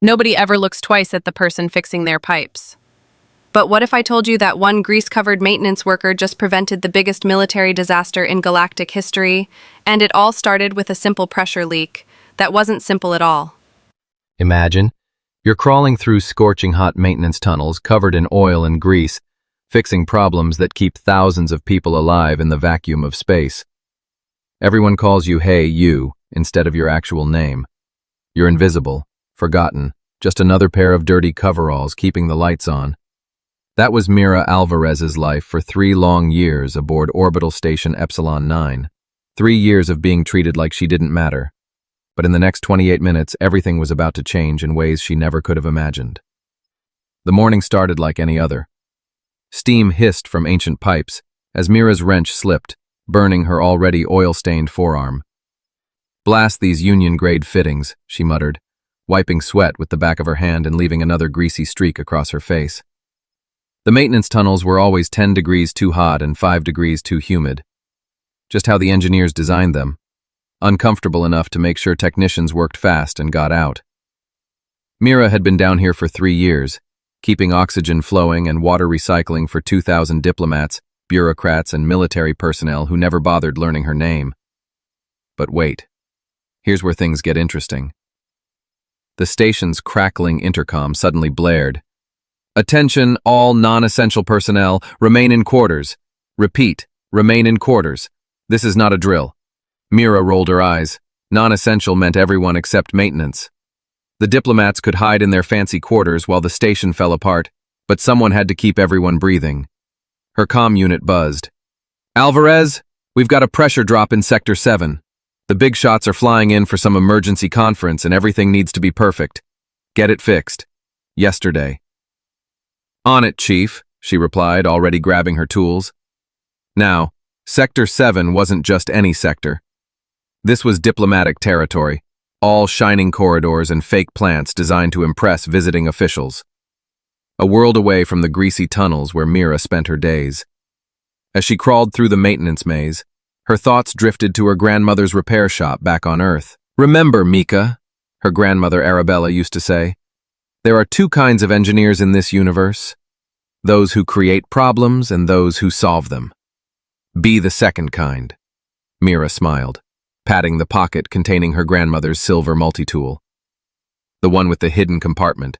Nobody ever looks twice at the person fixing their pipes. But what if I told you that one grease-covered maintenance worker just prevented the biggest military disaster in galactic history, and it all started with a simple pressure leak that wasn't simple at all? Imagine, you're crawling through scorching hot maintenance tunnels covered in oil and grease, fixing problems that keep thousands of people alive in the vacuum of space. Everyone calls you "Hey, you," instead of your actual name. You're invisible, forgotten, just another pair of dirty coveralls keeping the lights on. That was Meera Alvarez's life for 3 long years aboard orbital station Epsilon 9. 3 years of being treated like she didn't matter. But in the next 28 minutes, everything was about to change in ways she never could have imagined. The morning started like any other. Steam hissed from ancient pipes as Meera's wrench slipped, burning her already oil-stained forearm. "Blast these union-grade fittings," she muttered, wiping sweat with the back of her hand and leaving another greasy streak across her face. The maintenance tunnels were always 10 degrees too hot and 5 degrees too humid. Just how the engineers designed them. Uncomfortable enough to make sure technicians worked fast and got out. Meera had been down here for 3 years, keeping oxygen flowing and water recycling for 2,000 diplomats, bureaucrats, and military personnel who never bothered learning her name. But wait. Here's where things get interesting. The station's crackling intercom suddenly blared. "Attention, all non-essential personnel, remain in quarters. Repeat, remain in quarters. This is not a drill." Meera rolled her eyes. Non-essential meant everyone except maintenance. The diplomats could hide in their fancy quarters while the station fell apart, but someone had to keep everyone breathing. Her comm unit buzzed. "Alvarez, we've got a pressure drop in Sector 7. The big shots are flying in for some emergency conference and everything needs to be perfect. Get it fixed. Yesterday." "On it, Chief," she replied, already grabbing her tools. Now, Sector 7 wasn't just any sector. This was diplomatic territory, all shining corridors and fake plants designed to impress visiting officials. A world away from the greasy tunnels where Meera spent her days. As she crawled through the maintenance maze, her thoughts drifted to her grandmother's repair shop back on Earth. "Remember, Mika," her grandmother Arabella used to say, "there are 2 kinds of engineers in this universe. Those who create problems and those who solve them. Be the second kind." Meera smiled, patting the pocket containing her grandmother's silver multi-tool. The one with the hidden compartment,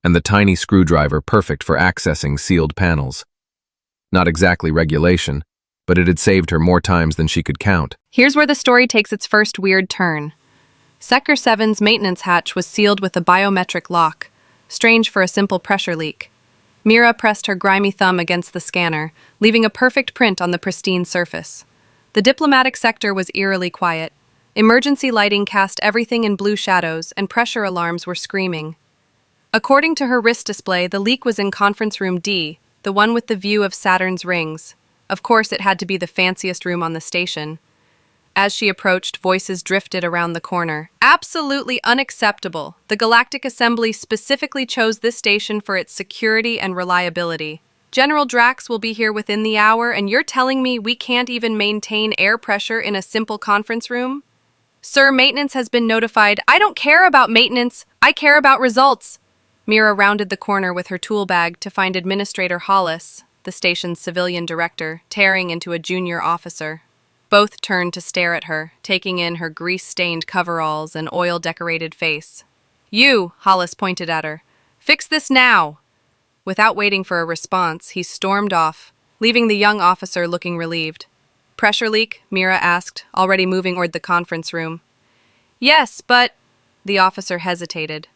and the tiny screwdriver perfect for accessing sealed panels. Not exactly regulation, but it had saved her more times than she could count. Here's where the story takes its first weird turn. Sector 7's maintenance hatch was sealed with a biometric lock, strange for a simple pressure leak. Meera pressed her grimy thumb against the scanner, leaving a perfect print on the pristine surface. The diplomatic sector was eerily quiet. Emergency lighting cast everything in blue shadows, and pressure alarms were screaming. According to her wrist display, the leak was in Conference Room D, the one with the view of Saturn's rings. Of course, it had to be the fanciest room on the station. As she approached, voices drifted around the corner. "Absolutely unacceptable. The Galactic Assembly specifically chose this station for its security and reliability. General Drax will be here within the hour, and you're telling me we can't even maintain air pressure in a simple conference room? Sir, maintenance has been notified. I don't care about maintenance. I care about results." Meera rounded the corner with her tool bag to find Administrator Hollis, the station's civilian director, tearing into a junior officer. Both turned to stare at her, taking in her grease-stained coveralls and oil-decorated face. "You," Hollis pointed at her. "Fix this now." Without waiting for a response, he stormed off, leaving the young officer looking relieved. "Pressure leak?" Meera asked, already moving toward the conference room. "Yes, but—" The officer hesitated.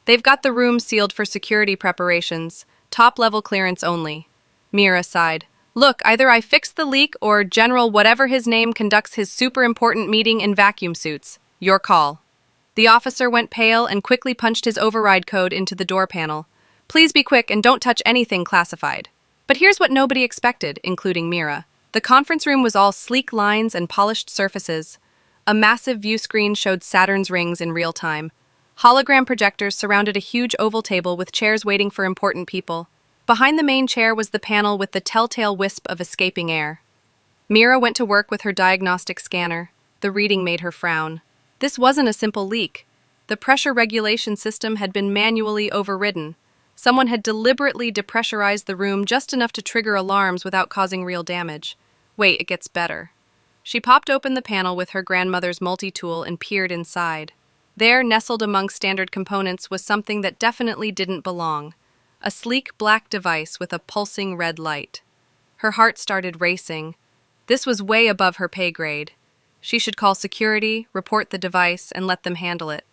"They've got the room sealed for security preparations, top-level clearance only." Meera sighed. "Look, either I fix the leak or General whatever his name conducts his super-important meeting in vacuum suits. Your call." The officer went pale and quickly punched his override code into the door panel. "Please be quick and don't touch anything classified." But here's what nobody expected, including Meera. The conference room was all sleek lines and polished surfaces. A massive view screen showed Saturn's rings in real time. Hologram projectors surrounded a huge oval table with chairs waiting for important people. Behind the main chair was the panel with the telltale wisp of escaping air. Meera went to work with her diagnostic scanner. The reading made her frown. This wasn't a simple leak. The pressure regulation system had been manually overridden. Someone had deliberately depressurized the room just enough to trigger alarms without causing real damage. Wait, it gets better. She popped open the panel with her grandmother's multi-tool and peered inside. There, nestled among standard components, was something that definitely didn't belong. A sleek black device with a pulsing red light. Her heart started racing. This was way above her pay grade. She should call security, report the device, and let them handle it.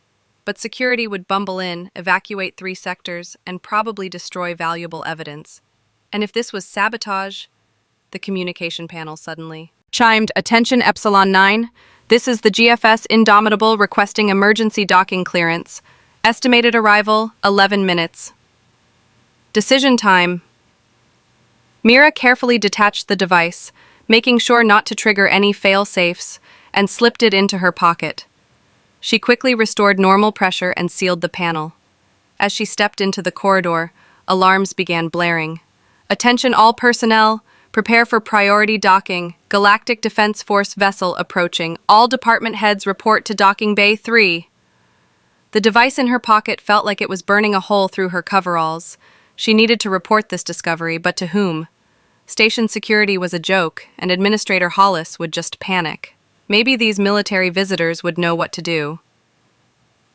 But security would bumble in, evacuate 3 sectors, and probably destroy valuable evidence. And if this was sabotage? The communication panel suddenly chimed, "Attention Epsilon 9. This is the GFS Indomitable requesting emergency docking clearance. Estimated arrival, 11 minutes. Decision time." Meera carefully detached the device, making sure not to trigger any fail-safes, and slipped it into her pocket. She quickly restored normal pressure and sealed the panel. As she stepped into the corridor, alarms began blaring. "Attention all personnel, prepare for priority docking. Galactic Defense Force vessel approaching. All department heads report to Docking Bay 3. The device in her pocket felt like it was burning a hole through her coveralls. She needed to report this discovery, but to whom? Station security was a joke, and Administrator Hollis would just panic. Maybe these military visitors would know what to do.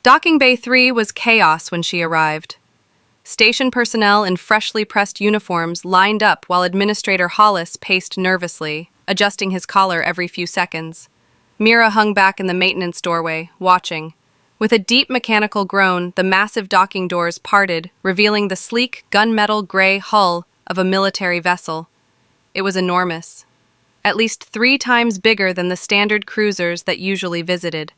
Docking Bay 3 was chaos when she arrived. Station personnel in freshly pressed uniforms lined up while Administrator Hollis paced nervously, adjusting his collar every few seconds. Meera hung back in the maintenance doorway, watching. With a deep mechanical groan, the massive docking doors parted, revealing the sleek, gunmetal gray hull of a military vessel. It was enormous. At least 3 times bigger than the standard cruisers that usually visited.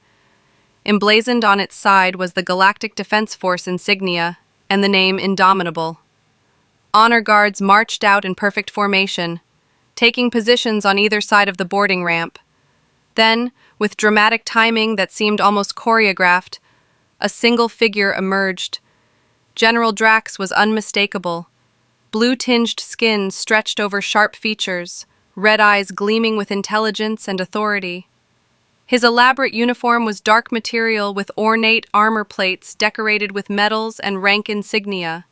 Emblazoned on its side was the Galactic Defense Force insignia and the name Indomitable. Honor guards marched out in perfect formation, taking positions on either side of the boarding ramp. Then, with dramatic timing that seemed almost choreographed, a single figure emerged. General Drax was unmistakable. Blue-tinged skin stretched over sharp features, red eyes gleaming with intelligence and authority. His elaborate uniform was dark material with ornate armor plates decorated with medals and rank insignia.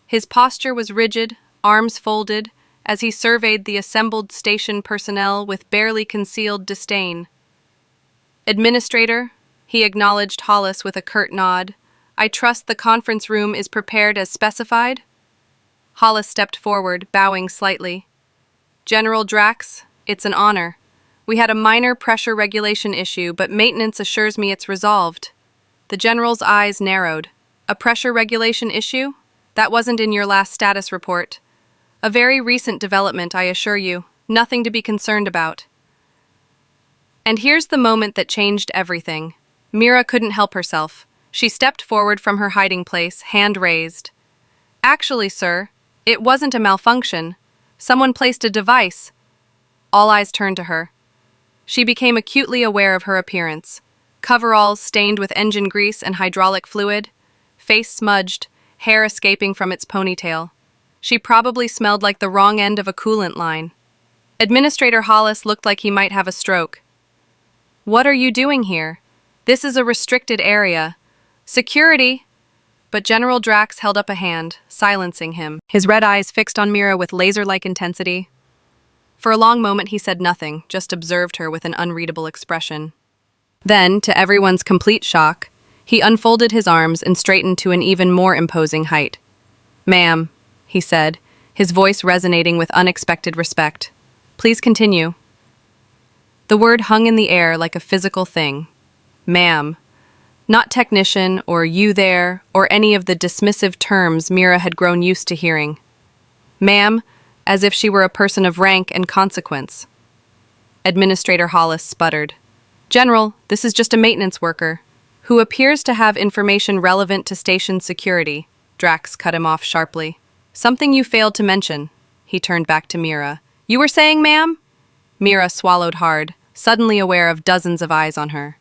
His posture was rigid, arms folded, as he surveyed the assembled station personnel with barely concealed disdain. "Administrator," he acknowledged Hollis with a curt nod, "I trust the conference room is prepared as specified?" Hollis stepped forward, bowing slightly. "General Drax, it's an honor. We had a minor pressure regulation issue, but maintenance assures me it's resolved." The general's eyes narrowed. "A pressure regulation issue? That wasn't in your last status report. A very recent development, I assure you. Nothing to be concerned about." And here's the moment that changed everything. Meera couldn't help herself. She stepped forward from her hiding place, hand raised. "Actually, sir, it wasn't a malfunction. Someone placed a device." All eyes turned to her. She became acutely aware of her appearance. Coveralls stained with engine grease and hydraulic fluid, face smudged, hair escaping from its ponytail. She probably smelled like the wrong end of a coolant line. Administrator Hollis looked like he might have a stroke. "What are you doing here? This is a restricted area. Security!" But General Drax held up a hand, silencing him, his red eyes fixed on Meera with laser-like intensity. For a long moment he said nothing, just observed her with an unreadable expression. Then, to everyone's complete shock, he unfolded his arms and straightened to an even more imposing height. "Ma'am," he said, his voice resonating with unexpected respect. "Please continue." The word hung in the air like a physical thing. "Ma'am." Not technician or you there or any of the dismissive terms Meera had grown used to hearing. "Ma'am," as if she were a person of rank and consequence. Administrator Hollis sputtered. "General, this is just a maintenance worker, who appears to have information relevant to station security." Drax cut him off sharply. "Something you failed to mention." He turned back to Meera. "You were saying, ma'am?" Meera swallowed hard, suddenly aware of dozens of eyes on her.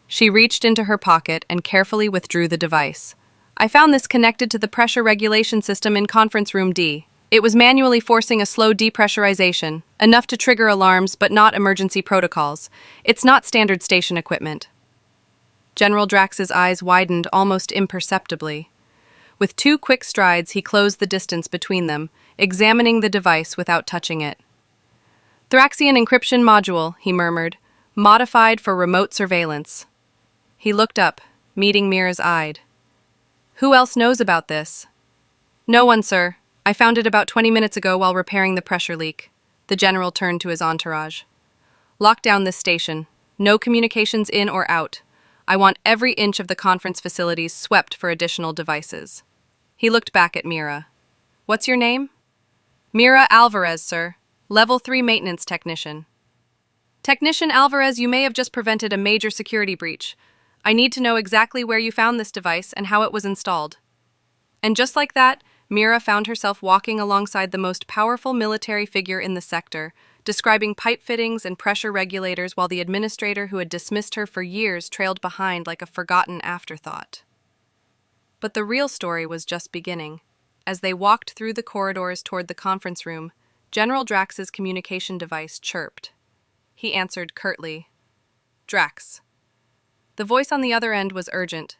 She reached into her pocket and carefully withdrew the device. "I found this connected to the pressure regulation system in Conference Room D. It was manually forcing a slow depressurization, enough to trigger alarms but not emergency protocols. It's not standard station equipment." General Drax's eyes widened almost imperceptibly. With 2 quick strides, he closed the distance between them, examining the device without touching it. Thraxian encryption module, he murmured, modified for remote surveillance. He looked up, meeting Meera's eye. Who else knows about this? No one, sir. I found it about 20 minutes ago while repairing the pressure leak. The general turned to his entourage. Lock down this station. No communications in or out. I want every inch of the conference facilities swept for additional devices. He looked back at Meera. What's your name? Meera Alvarez, sir. Level 3 maintenance technician. Technician Alvarez, you may have just prevented a major security breach. I need to know exactly where you found this device and how it was installed. And just like that, Meera found herself walking alongside the most powerful military figure in the sector, describing pipe fittings and pressure regulators while the administrator who had dismissed her for years trailed behind like a forgotten afterthought. But the real story was just beginning. As they walked through the corridors toward the conference room, General Drax's communication device chirped. He answered curtly, Drax. The voice on the other end was urgent.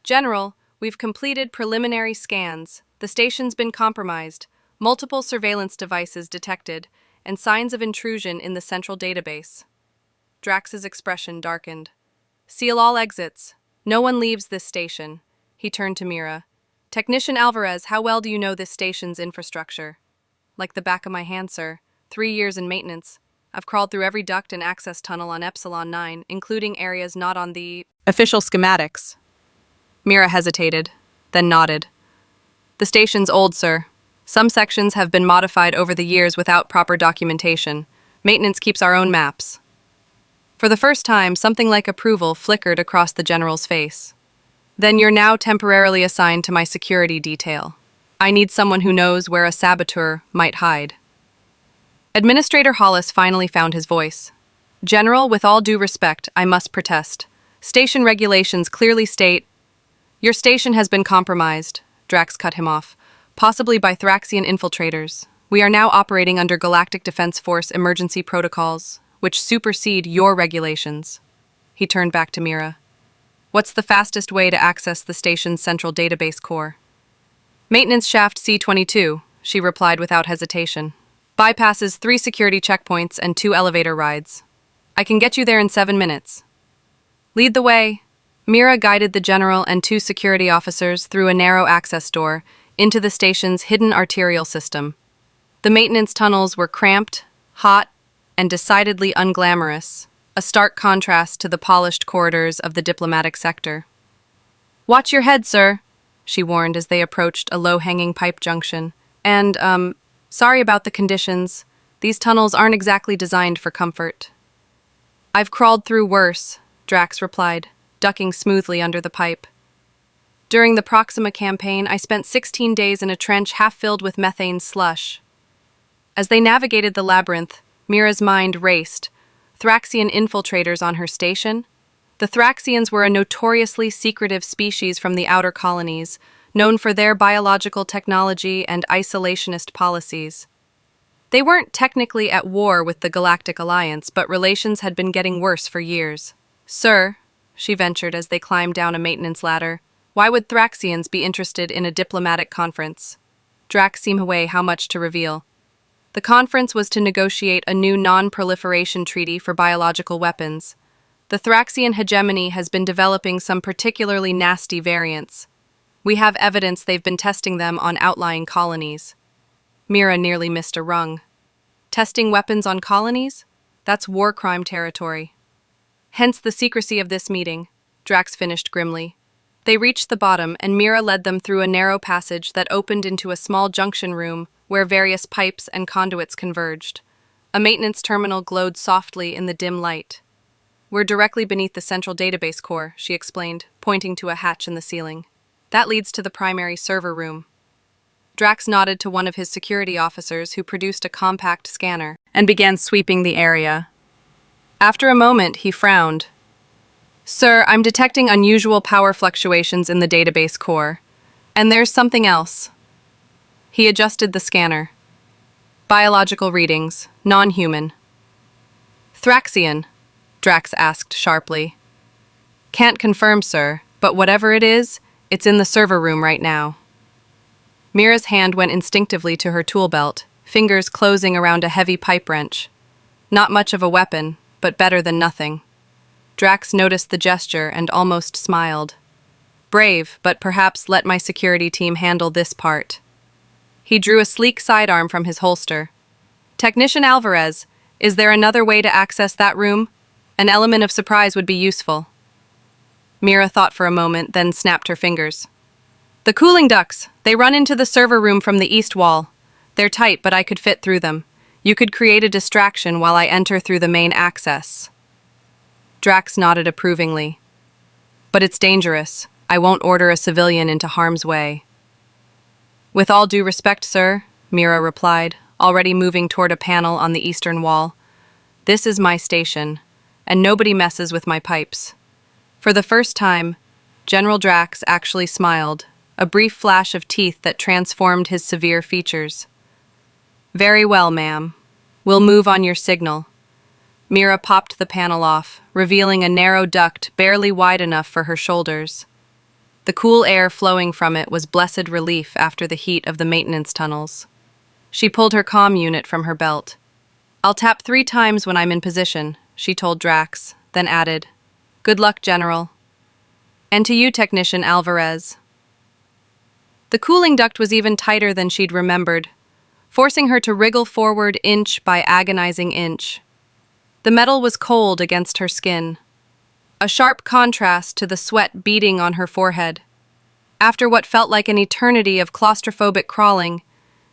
General, we've completed preliminary scans. The station's been compromised, multiple surveillance devices detected, and signs of intrusion in the central database. Drax's expression darkened. Seal all exits. No one leaves this station. He turned to Meera. Technician Alvarez, how well do you know this station's infrastructure? Like the back of my hand, sir. 3 years in maintenance. I've crawled through every duct and access tunnel on Epsilon 9, including areas not on the official schematics. Meera hesitated, then nodded. The station's old, sir. Some sections have been modified over the years without proper documentation. Maintenance keeps our own maps. For the first time, something like approval flickered across the general's face. Then you're now temporarily assigned to my security detail. I need someone who knows where a saboteur might hide. Administrator Hollis finally found his voice. General, with all due respect, I must protest. Station regulations clearly state, Your station has been compromised, Drax cut him off, possibly by Thraxian infiltrators. We are now operating under Galactic Defense Force emergency protocols, which supersede your regulations. He turned back to Meera. What's the fastest way to access the station's central database core? Maintenance shaft C-22, she replied without hesitation. Bypasses 3 security checkpoints and 2 elevator rides. I can get you there in 7 minutes. Lead the way. Meera guided the general and 2 security officers through a narrow access door into the station's hidden arterial system. The maintenance tunnels were cramped, hot, and decidedly unglamorous, a stark contrast to the polished corridors of the diplomatic sector. Watch your head, sir, she warned as they approached a low-hanging pipe junction. And, sorry about the conditions. These tunnels aren't exactly designed for comfort. I've crawled through worse, Drax replied, ducking smoothly under the pipe. During the Proxima campaign, I spent 16 days in a trench half filled with methane slush. As they navigated the labyrinth, Meera's mind raced. Thraxian infiltrators on her station? The Thraxians were a notoriously secretive species from the outer colonies, known for their biological technology and isolationist policies. They weren't technically at war with the Galactic Alliance, but relations had been getting worse for years. Sir, she ventured as they climbed down a maintenance ladder, why would Thraxians be interested in a diplomatic conference? Drax seemed away how much to reveal. The conference was to negotiate a new non-proliferation treaty for biological weapons. The Thraxian hegemony has been developing some particularly nasty variants. We have evidence they've been testing them on outlying colonies. Meera nearly missed a rung. Testing weapons on colonies? That's war crime territory. Hence the secrecy of this meeting, Drax finished grimly. They reached the bottom, and Meera led them through a narrow passage that opened into a small junction room where various pipes and conduits converged. A maintenance terminal glowed softly in the dim light. We're directly beneath the central database core, she explained, pointing to a hatch in the ceiling. That leads to the primary server room. Drax nodded to one of his security officers who produced a compact scanner and began sweeping the area. After a moment, he frowned. Sir, I'm detecting unusual power fluctuations in the database core. And there's something else. He adjusted the scanner. Biological readings, non-human. Thraxian, Drax asked sharply. Can't confirm, sir, but whatever it is, it's in the server room right now. Meera's hand went instinctively to her tool belt, fingers closing around a heavy pipe wrench. Not much of a weapon, but better than nothing. Drax noticed the gesture and almost smiled. Brave, but perhaps let my security team handle this part. He drew a sleek sidearm from his holster. Technician Alvarez, is there another way to access that room? An element of surprise would be useful. Meera thought for a moment, then snapped her fingers. The cooling ducts. They run into the server room from the east wall. They're tight, but I could fit through them. You could create a distraction while I enter through the main access. Drax nodded approvingly. But it's dangerous. I won't order a civilian into harm's way. With all due respect, sir, Meera replied, already moving toward a panel on the eastern wall. This is my station, and nobody messes with my pipes. For the first time, General Drax actually smiled, a brief flash of teeth that transformed his severe features. Very well, ma'am. We'll move on your signal. Meera popped the panel off, revealing a narrow duct barely wide enough for her shoulders. The cool air flowing from it was blessed relief after the heat of the maintenance tunnels. She pulled her comm unit from her belt. I'll tap 3 times when I'm in position, she told Drax, then added, Good luck, General. And to you, Technician Alvarez. The cooling duct was even tighter than she'd remembered, forcing her to wriggle forward inch by agonizing inch. The metal was cold against her skin, a sharp contrast to the sweat beading on her forehead. After what felt like an eternity of claustrophobic crawling,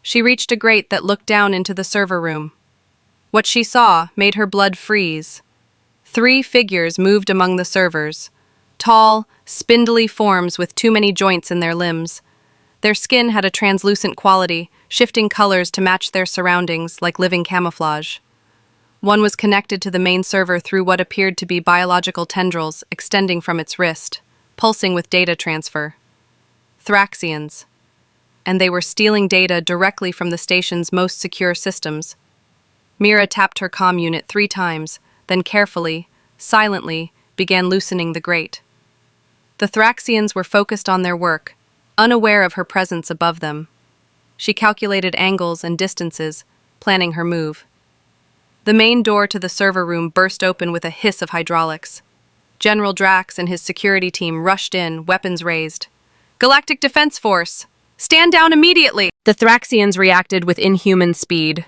she reached a grate that looked down into the server room. What she saw made her blood freeze. 3 figures moved among the servers, tall, spindly forms with too many joints in their limbs. Their skin had a translucent quality, shifting colors to match their surroundings like living camouflage. One was connected to the main server through what appeared to be biological tendrils extending from its wrist, pulsing with data transfer. Thraxians. And they were stealing data directly from the station's most secure systems. Meera tapped her comm unit 3 times, then carefully, silently, began loosening the grate. The Thraxians were focused on their work, unaware of her presence above them. She calculated angles and distances, planning her move. The main door to the server room burst open with a hiss of hydraulics. General Drax and his security team rushed in, weapons raised. Galactic Defense Force! Stand down immediately! The Thraxians reacted with inhuman speed.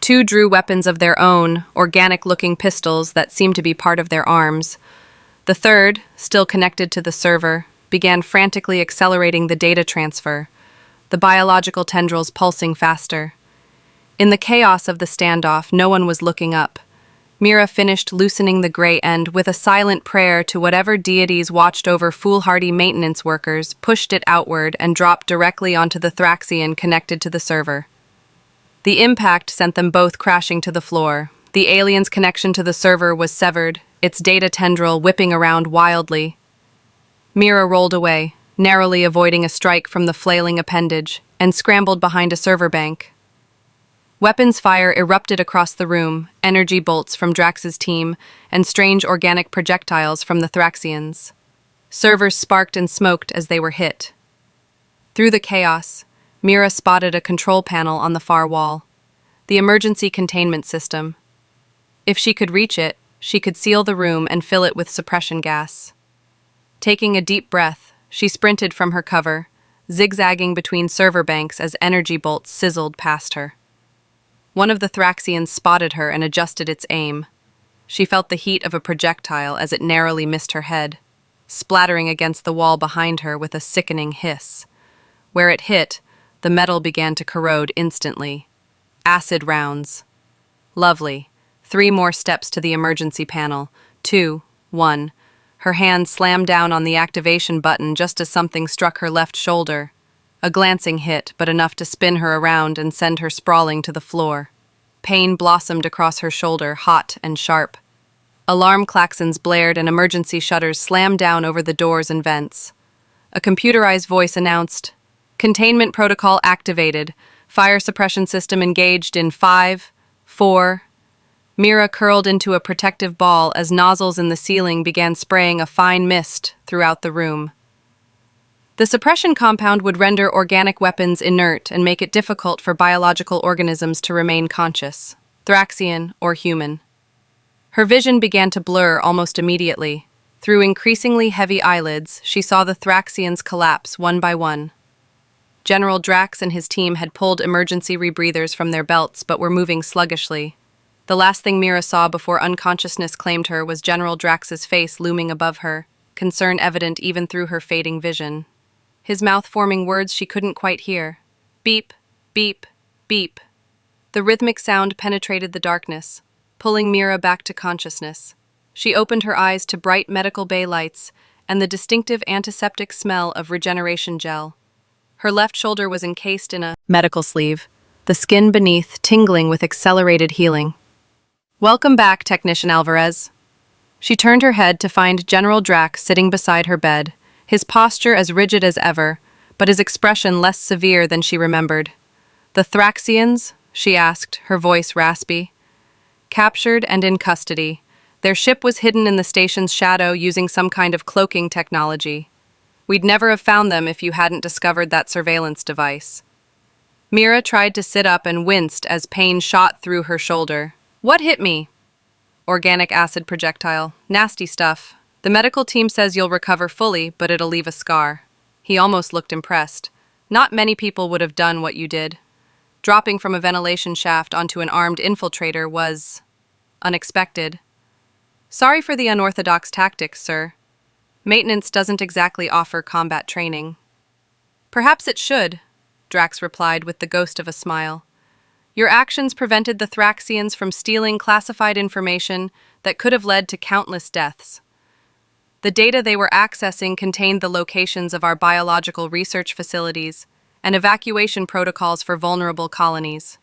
2 drew weapons of their own, organic-looking pistols that seemed to be part of their arms. The third, still connected to the server, began frantically accelerating the data transfer, the biological tendrils pulsing faster. In the chaos of the standoff, no one was looking up. Meera finished loosening the gray end with a silent prayer to whatever deities watched over foolhardy maintenance workers, pushed it outward, and dropped directly onto the Thraxian connected to the server. The impact sent them both crashing to the floor. The alien's connection to the server was severed, its data tendril whipping around wildly. Meera rolled away, narrowly avoiding a strike from the flailing appendage, and scrambled behind a server bank. Weapons fire erupted across the room, energy bolts from Drax's team, and strange organic projectiles from the Thraxians. Servers sparked and smoked as they were hit. Through the chaos, Meera spotted a control panel on the far wall. The emergency containment system. If she could reach it, she could seal the room and fill it with suppression gas. Taking a deep breath, she sprinted from her cover, zigzagging between server banks as energy bolts sizzled past her. One of the Thraxians spotted her and adjusted its aim. She felt the heat of a projectile as it narrowly missed her head, splattering against the wall behind her with a sickening hiss. Where it hit, the metal began to corrode instantly. Acid rounds. Lovely. 3 more steps to the emergency panel. 2, 1. Her hand slammed down on the activation button just as something struck her left shoulder. A glancing hit, but enough to spin her around and send her sprawling to the floor. Pain blossomed across her shoulder, hot and sharp. Alarm klaxons blared and emergency shutters slammed down over the doors and vents. A computerized voice announced, Containment protocol activated. Fire suppression system engaged in 5, 4. Meera curled into a protective ball as nozzles in the ceiling began spraying a fine mist throughout the room. The suppression compound would render organic weapons inert and make it difficult for biological organisms to remain conscious, Thraxian or human. Her vision began to blur almost immediately. Through increasingly heavy eyelids, she saw the Thraxians collapse one by one. General Drax and his team had pulled emergency rebreathers from their belts but were moving sluggishly. The last thing Meera saw before unconsciousness claimed her was General Drax's face looming above her, concern evident even through her fading vision. His mouth forming words she couldn't quite hear. Beep, beep, beep. The rhythmic sound penetrated the darkness, pulling Meera back to consciousness. She opened her eyes to bright medical bay lights and the distinctive antiseptic smell of regeneration gel. Her left shoulder was encased in a medical sleeve, the skin beneath tingling with accelerated healing. "Welcome back, Technician Alvarez." She turned her head to find General Drax sitting beside her bed, his posture as rigid as ever, but his expression less severe than she remembered. "The Thraxians?" she asked, her voice raspy. "Captured and in custody. Their ship was hidden in the station's shadow using some kind of cloaking technology. We'd never have found them if you hadn't discovered that surveillance device." Meera tried to sit up and winced as pain shot through her shoulder. "What hit me?" "Organic acid projectile. Nasty stuff. The medical team says you'll recover fully, but it'll leave a scar." He almost looked impressed. "Not many people would have done what you did. Dropping from a ventilation shaft onto an armed infiltrator was unexpected." "Sorry for the unorthodox tactics, sir. Maintenance doesn't exactly offer combat training." "Perhaps it should," Drax replied with the ghost of a smile. "Your actions prevented the Thraxians from stealing classified information that could have led to countless deaths. The data they were accessing contained the locations of our biological research facilities and evacuation protocols for vulnerable colonies."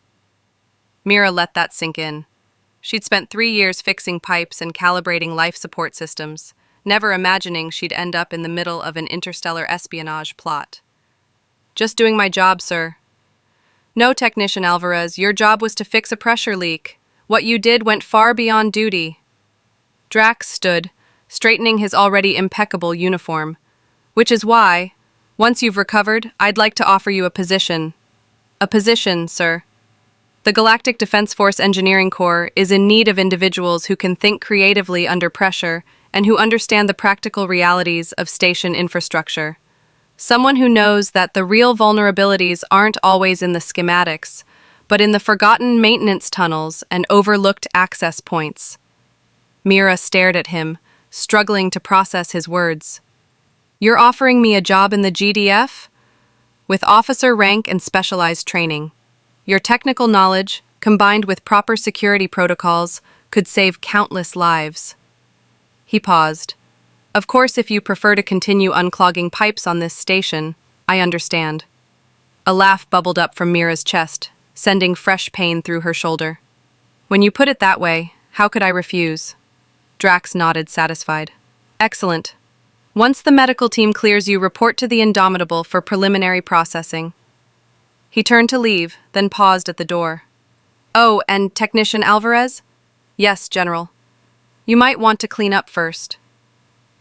Meera let that sink in. She'd spent 3 years fixing pipes and calibrating life support systems, never imagining she'd end up in the middle of an interstellar espionage plot. "Just doing my job, sir." "No, Technician Alvarez, your job was to fix a pressure leak. What you did went far beyond duty." Drax stood, straightening his already impeccable uniform. "Which is why, once you've recovered, I'd like to offer you a position." "A position, sir." "The Galactic Defense Force Engineering Corps is in need of individuals who can think creatively under pressure and who understand the practical realities of station infrastructure. Someone who knows that the real vulnerabilities aren't always in the schematics, but in the forgotten maintenance tunnels and overlooked access points." Meera stared at him, struggling to process his words. "You're offering me a job in the GDF? With officer rank and specialized training. Your technical knowledge, combined with proper security protocols, could save countless lives." He paused. "Of course, if you prefer to continue unclogging pipes on this station, I understand." A laugh bubbled up from Meera's chest, sending fresh pain through her shoulder. "When you put it that way, how could I refuse?" Drax nodded, satisfied. "Excellent. Once the medical team clears you, report to the Indomitable for preliminary processing." He turned to leave, then paused at the door. "Oh, and Technician Alvarez?" "Yes, General. You might want to clean up first."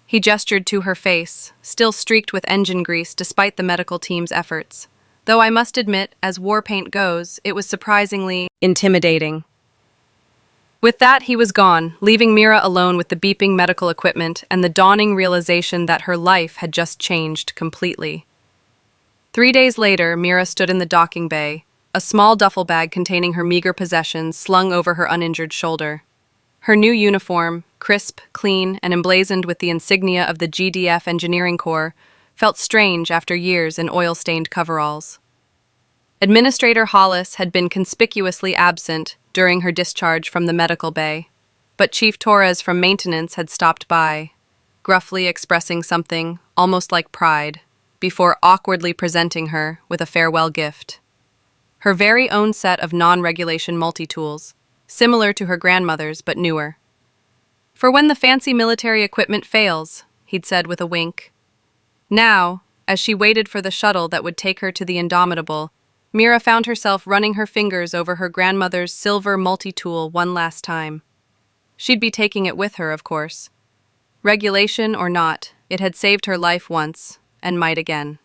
He gestured to her face, still streaked with engine grease despite the medical team's efforts. Though I must admit, as war paint goes, it was surprisingly intimidating. With that, he was gone, leaving Meera alone with the beeping medical equipment and the dawning realization that her life had just changed completely. 3 days later, Meera stood in the docking bay, a small duffel bag containing her meager possessions slung over her uninjured shoulder. Her new uniform, crisp, clean, and emblazoned with the insignia of the GDF Engineering Corps, felt strange after years in oil-stained coveralls. Administrator Hollis had been conspicuously absent during her discharge from the medical bay, but Chief Torres from maintenance had stopped by, gruffly expressing something almost like pride, before awkwardly presenting her with a farewell gift. Her very own set of non-regulation multi-tools, similar to her grandmother's but newer. "For when the fancy military equipment fails," he'd said with a wink. Now, as she waited for the shuttle that would take her to the Indomitable, Meera found herself running her fingers over her grandmother's silver multi-tool one last time. She'd be taking it with her, of course. Regulation or not, it had saved her life once, and might again.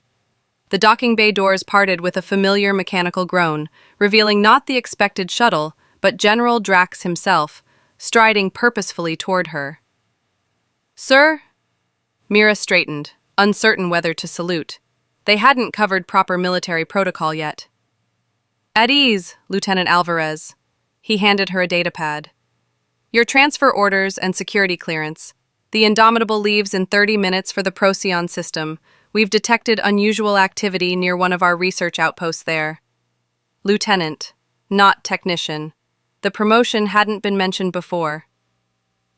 The docking bay doors parted with a familiar mechanical groan, revealing not the expected shuttle, but General Drax himself, striding purposefully toward her. "Sir?" Meera straightened, uncertain whether to salute. They hadn't covered proper military protocol yet. "At ease, Lieutenant Alvarez." He handed her a datapad. "Your transfer orders and security clearance. The Indomitable leaves in 30 minutes for the Procyon system. We've detected unusual activity near one of our research outposts there." Lieutenant, not technician. The promotion hadn't been mentioned before.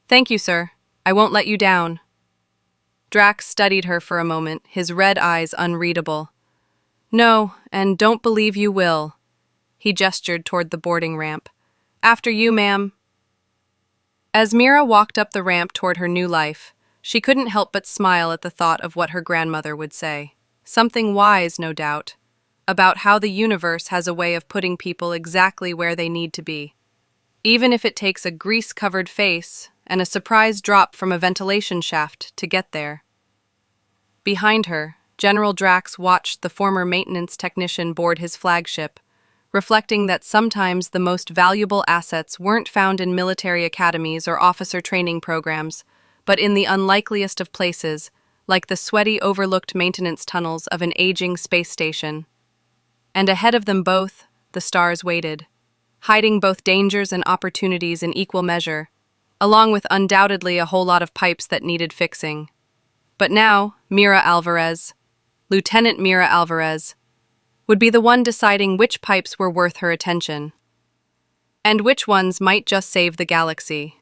"Thank you, sir. I won't let you down." Drax studied her for a moment, his red eyes unreadable. "No, and don't believe you will." He gestured toward the boarding ramp. "After you, ma'am." As Meera walked up the ramp toward her new life, she couldn't help but smile at the thought of what her grandmother would say. Something wise, no doubt, about how the universe has a way of putting people exactly where they need to be, even if it takes a grease-covered face and a surprise drop from a ventilation shaft to get there. Behind her, General Drax watched the former maintenance technician board his flagship, reflecting that sometimes the most valuable assets weren't found in military academies or officer training programs, but in the unlikeliest of places, like the sweaty, overlooked maintenance tunnels of an aging space station. And ahead of them both, the stars waited, hiding both dangers and opportunities in equal measure, along with undoubtedly a whole lot of pipes that needed fixing. But now, Meera Alvarez, Lieutenant Meera Alvarez, would be the one deciding which pipes were worth her attention, and which ones might just save the galaxy.